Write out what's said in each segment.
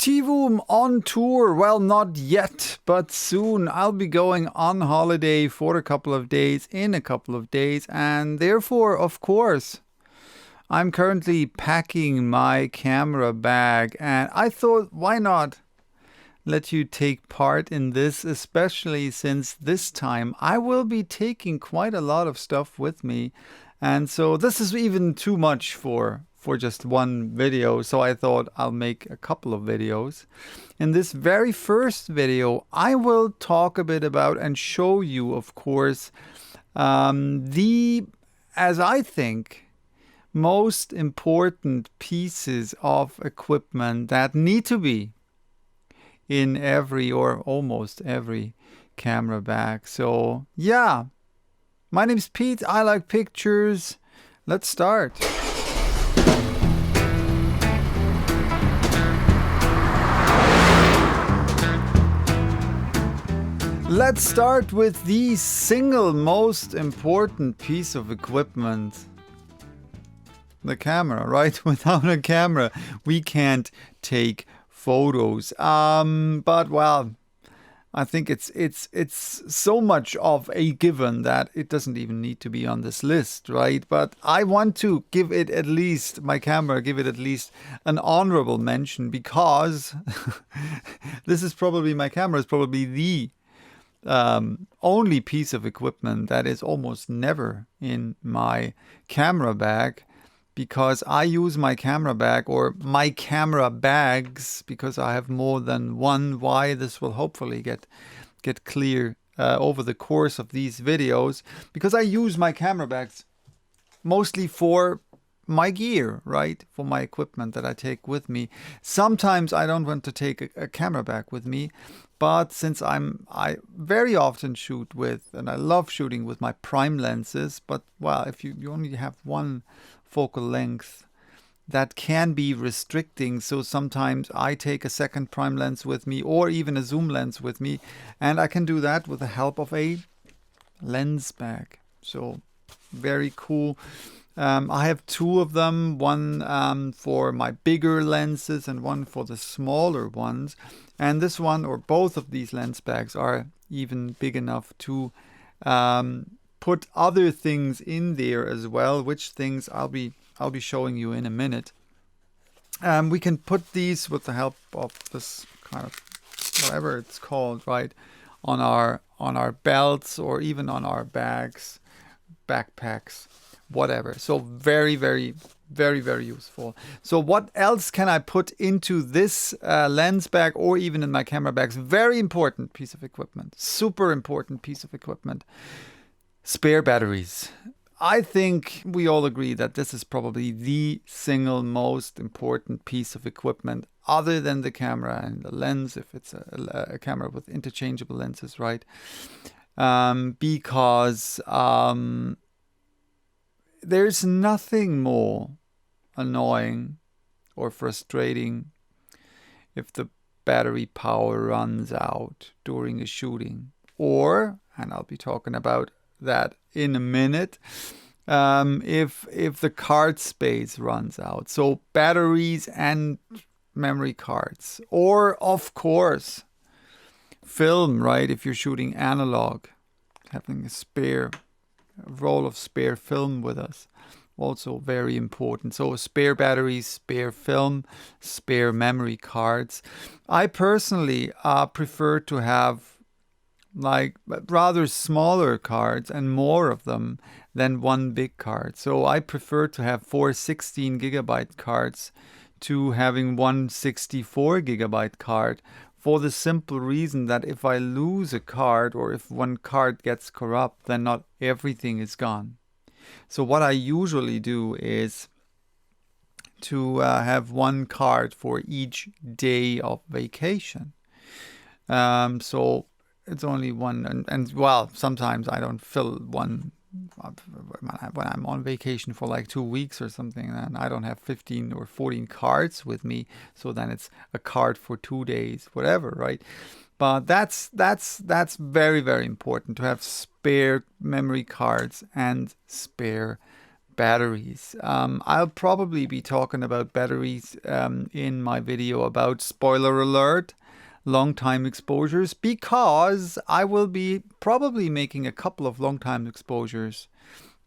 TVOOM on tour. Well, not yet, but soon. I'll be going on holiday for a couple of days, and therefore, of course, I'm currently packing my camera bag, and I thought, why not let you take part in this, especially since this time I will be taking quite a lot of stuff with me, and so this is even too much for just one video, so I thought I'll make a couple of videos. In this very first video, I will talk a bit about and show you, of course, as I think, most important pieces of equipment that need to be in every or almost every camera bag. So yeah, my name's Pete. I like pictures. Let's start. Let's start with the single most important piece of equipment. The camera, right? Without a camera, we can't take photos. But well, I think it's so much of a given that it doesn't even need to be on this list, right? But I want to give it at least an honorable mention because my camera is probably the only piece of equipment that is almost never in my camera bag, because I use my camera bag or my camera bags because I have more than one. Why? This will hopefully get clear over the course of these videos, because I use my camera bags mostly for my gear, right? For my equipment that I take with me. Sometimes I don't want to take a camera bag with me, but since I very often shoot with, and I love shooting with my prime lenses, but well, if you only have one focal length, that can be restricting. So sometimes I take a second prime lens with me or even a zoom lens with me, and I can do that with the help of a lens bag. So very cool. I have two of them, one for my bigger lenses and one for the smaller ones. And this one, or both of these lens bags, are even big enough to put other things in there as well, which things I'll be showing you in a minute. We can put these with the help of this kind of whatever it's called, right, on our belts or even on our bags, backpacks, whatever. So very, very, very, very useful. So what else can I put into this lens bag or even in my camera bags? Very important piece of equipment. Super important piece of equipment. Spare batteries. I think we all agree that this is probably the single most important piece of equipment other than the camera and the lens, if it's a camera with interchangeable lenses, right? Because there's nothing more annoying or frustrating if the battery power runs out during a shooting, or, and I'll be talking about that in a minute, if the card space runs out. So batteries and memory cards, or of course film, right? If you're shooting analog, having a roll of spare film with us, also very important. So spare batteries, spare film, spare memory cards. I personally prefer to have like rather smaller cards and more of them than one big card. So I prefer to have 4 16 gigabyte cards to having one 64 gigabyte card, for the simple reason that if I lose a card or if one card gets corrupt, then not everything is gone. So what I usually do is to have one card for each day of vacation. So it's only one, and well, sometimes I don't fill one when I'm on vacation for like 2 weeks or something, and I don't have 15 or 14 cards with me, so then it's a card for 2 days, whatever, right? But that's very, very important to have spare memory cards and spare batteries. I'll probably be talking about batteries in my video about, spoiler alert, long time exposures, because I will be probably making a couple of long time exposures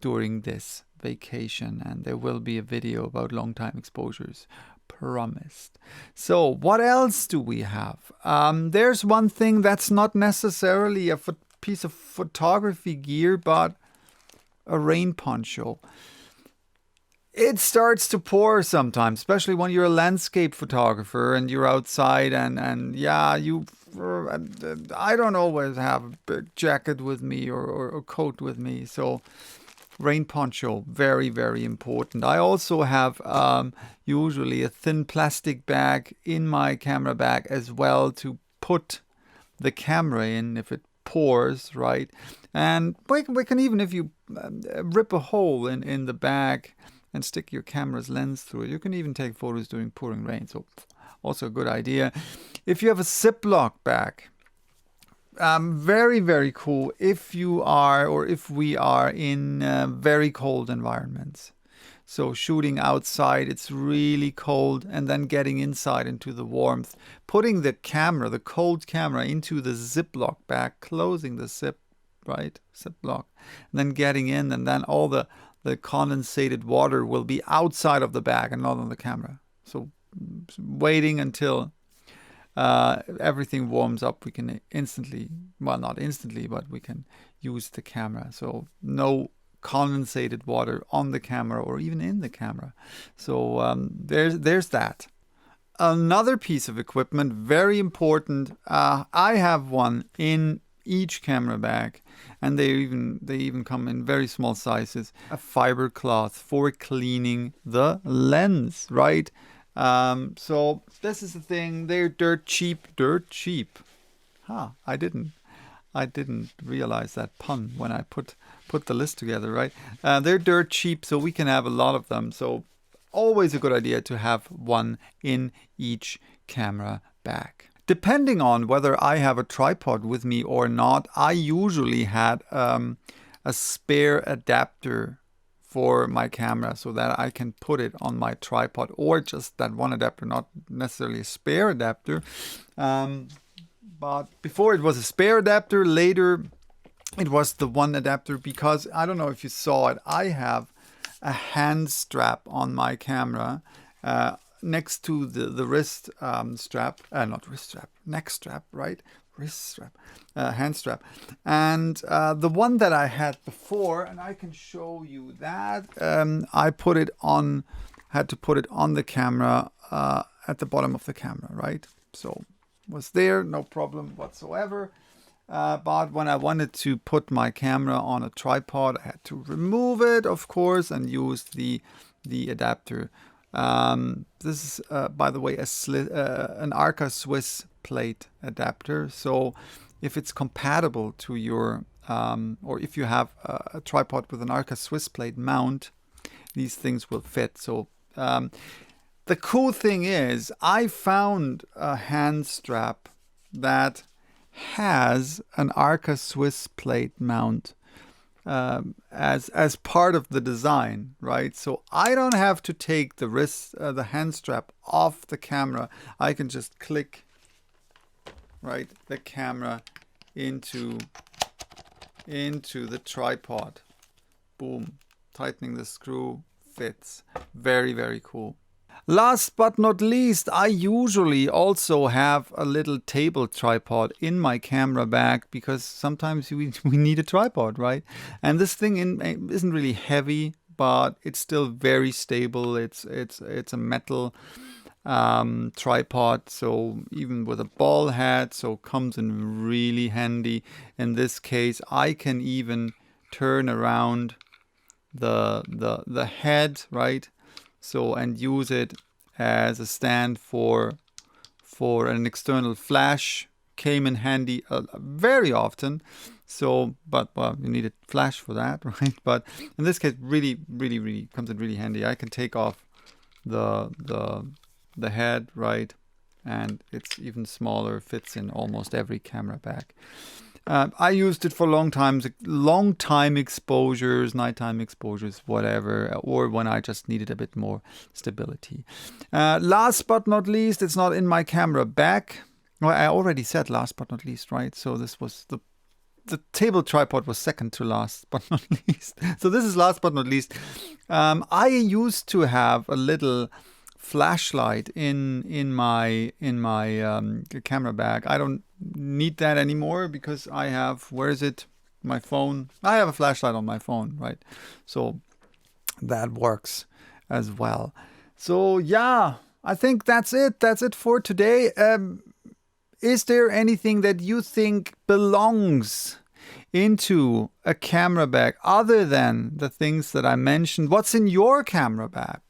during this vacation, and there will be a video about long time exposures, promised. So what else do we have? There's one thing that's not necessarily a piece of photography gear, but a rain poncho. It starts to pour sometimes, especially when you're a landscape photographer and you're outside, and yeah, I don't always have a big jacket with me or a coat with me, so rain poncho, very, very important. I also have usually a thin plastic bag in my camera bag as well to put the camera in if it pours, right? And we can even, if you rip a hole in the bag and stick your camera's lens through it, you can even take photos during pouring rain. So also a good idea. If you have a Ziploc bag, very, very cool if you are, or if we are in very cold environments. So shooting outside, it's really cold, and then getting inside into the warmth, putting the camera, the cold camera, into the Ziploc bag, closing the zip, right, Ziploc, and then getting in, and then all the condensated water will be outside of the bag and not on the camera. So waiting until everything warms up, we can instantly, well, not instantly, but we can use the camera. So no condensated water on the camera or even in the camera. So there's that. Another piece of equipment, very important. I have one in each camera bag, and they even come in very small sizes. A fiber cloth for cleaning the lens, right? So this is the thing. They're dirt cheap. I didn't realize that pun when I put the list together, right? They're dirt cheap, so we can have a lot of them. So always a good idea to have one in each camera bag. Depending on whether I have a tripod with me or not, I usually had a spare adapter for my camera so that I can put it on my tripod, or just that one adapter, not necessarily a spare adapter. But before it was a spare adapter, later it was the one adapter, because I don't know if you saw it, I have a hand strap on my camera next to the wrist strap, not wrist strap, neck strap, right? Wrist strap, hand strap. And the one that I had before, and I can show you that, I put it on, had to put it on the camera at the bottom of the camera, right? So was there, no problem whatsoever. But when I wanted to put my camera on a tripod, I had to remove it, of course, and use the adapter. This is, by the way, an Arca Swiss plate adapter. So if it's compatible to your, or if you have a tripod with an Arca Swiss plate mount, these things will fit. So the cool thing is, I found a hand strap that has an Arca Swiss plate mount as part of the design, right? So I don't have to take the hand strap off the camera. I can just click, right, the camera into the tripod. Boom, tightening the screw, fits. Very, very cool. Last but not least, I usually also have a little table tripod in my camera bag, because sometimes we need a tripod, right? And this thing isn't really heavy, but it's still very stable. It's a metal tripod, so even with a ball head, so comes in really handy. In this case, I can even turn around the head, right? So, and use it as a stand for an external flash. Came in handy very often. So, but well, you need a flash for that, right? But in this case, really comes in really handy. I can take off the head, right? And it's even smaller, fits in almost every camera bag. I used it for long time exposures, nighttime exposures, whatever, or when I just needed a bit more stability. Last but not least, it's not in my camera bag. Well, I already said last but not least, right? So this was the table tripod was second to last but not least. So this is last but not least. I used to have a little flashlight in my camera bag. I don't need that anymore because I have, where is it? My phone. I have a flashlight on my phone, right? So that works as well. So yeah, I think that's it. That's it for today. Is there anything that you think belongs into a camera bag other than the things that I mentioned? What's in your camera bag?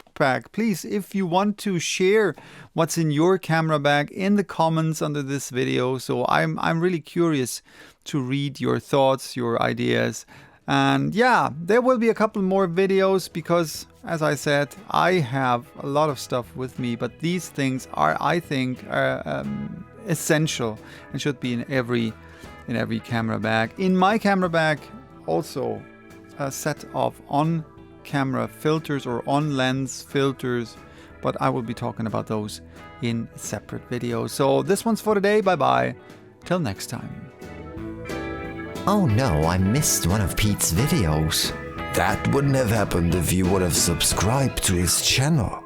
Please, if you want to share what's in your camera bag in the comments under this video. So I'm really curious to read your thoughts, your ideas. And yeah, there will be a couple more videos because, as I said, I have a lot of stuff with me, but these things are, I think, essential and should be in every camera bag. In my camera bag, also a set of on-camera filters or on-lens filters, but I will be talking about those in separate videos. So this one's for today. Bye-bye. Till next time. Oh no, I missed one of Pete's videos. That wouldn't have happened if you would have subscribed to his channel.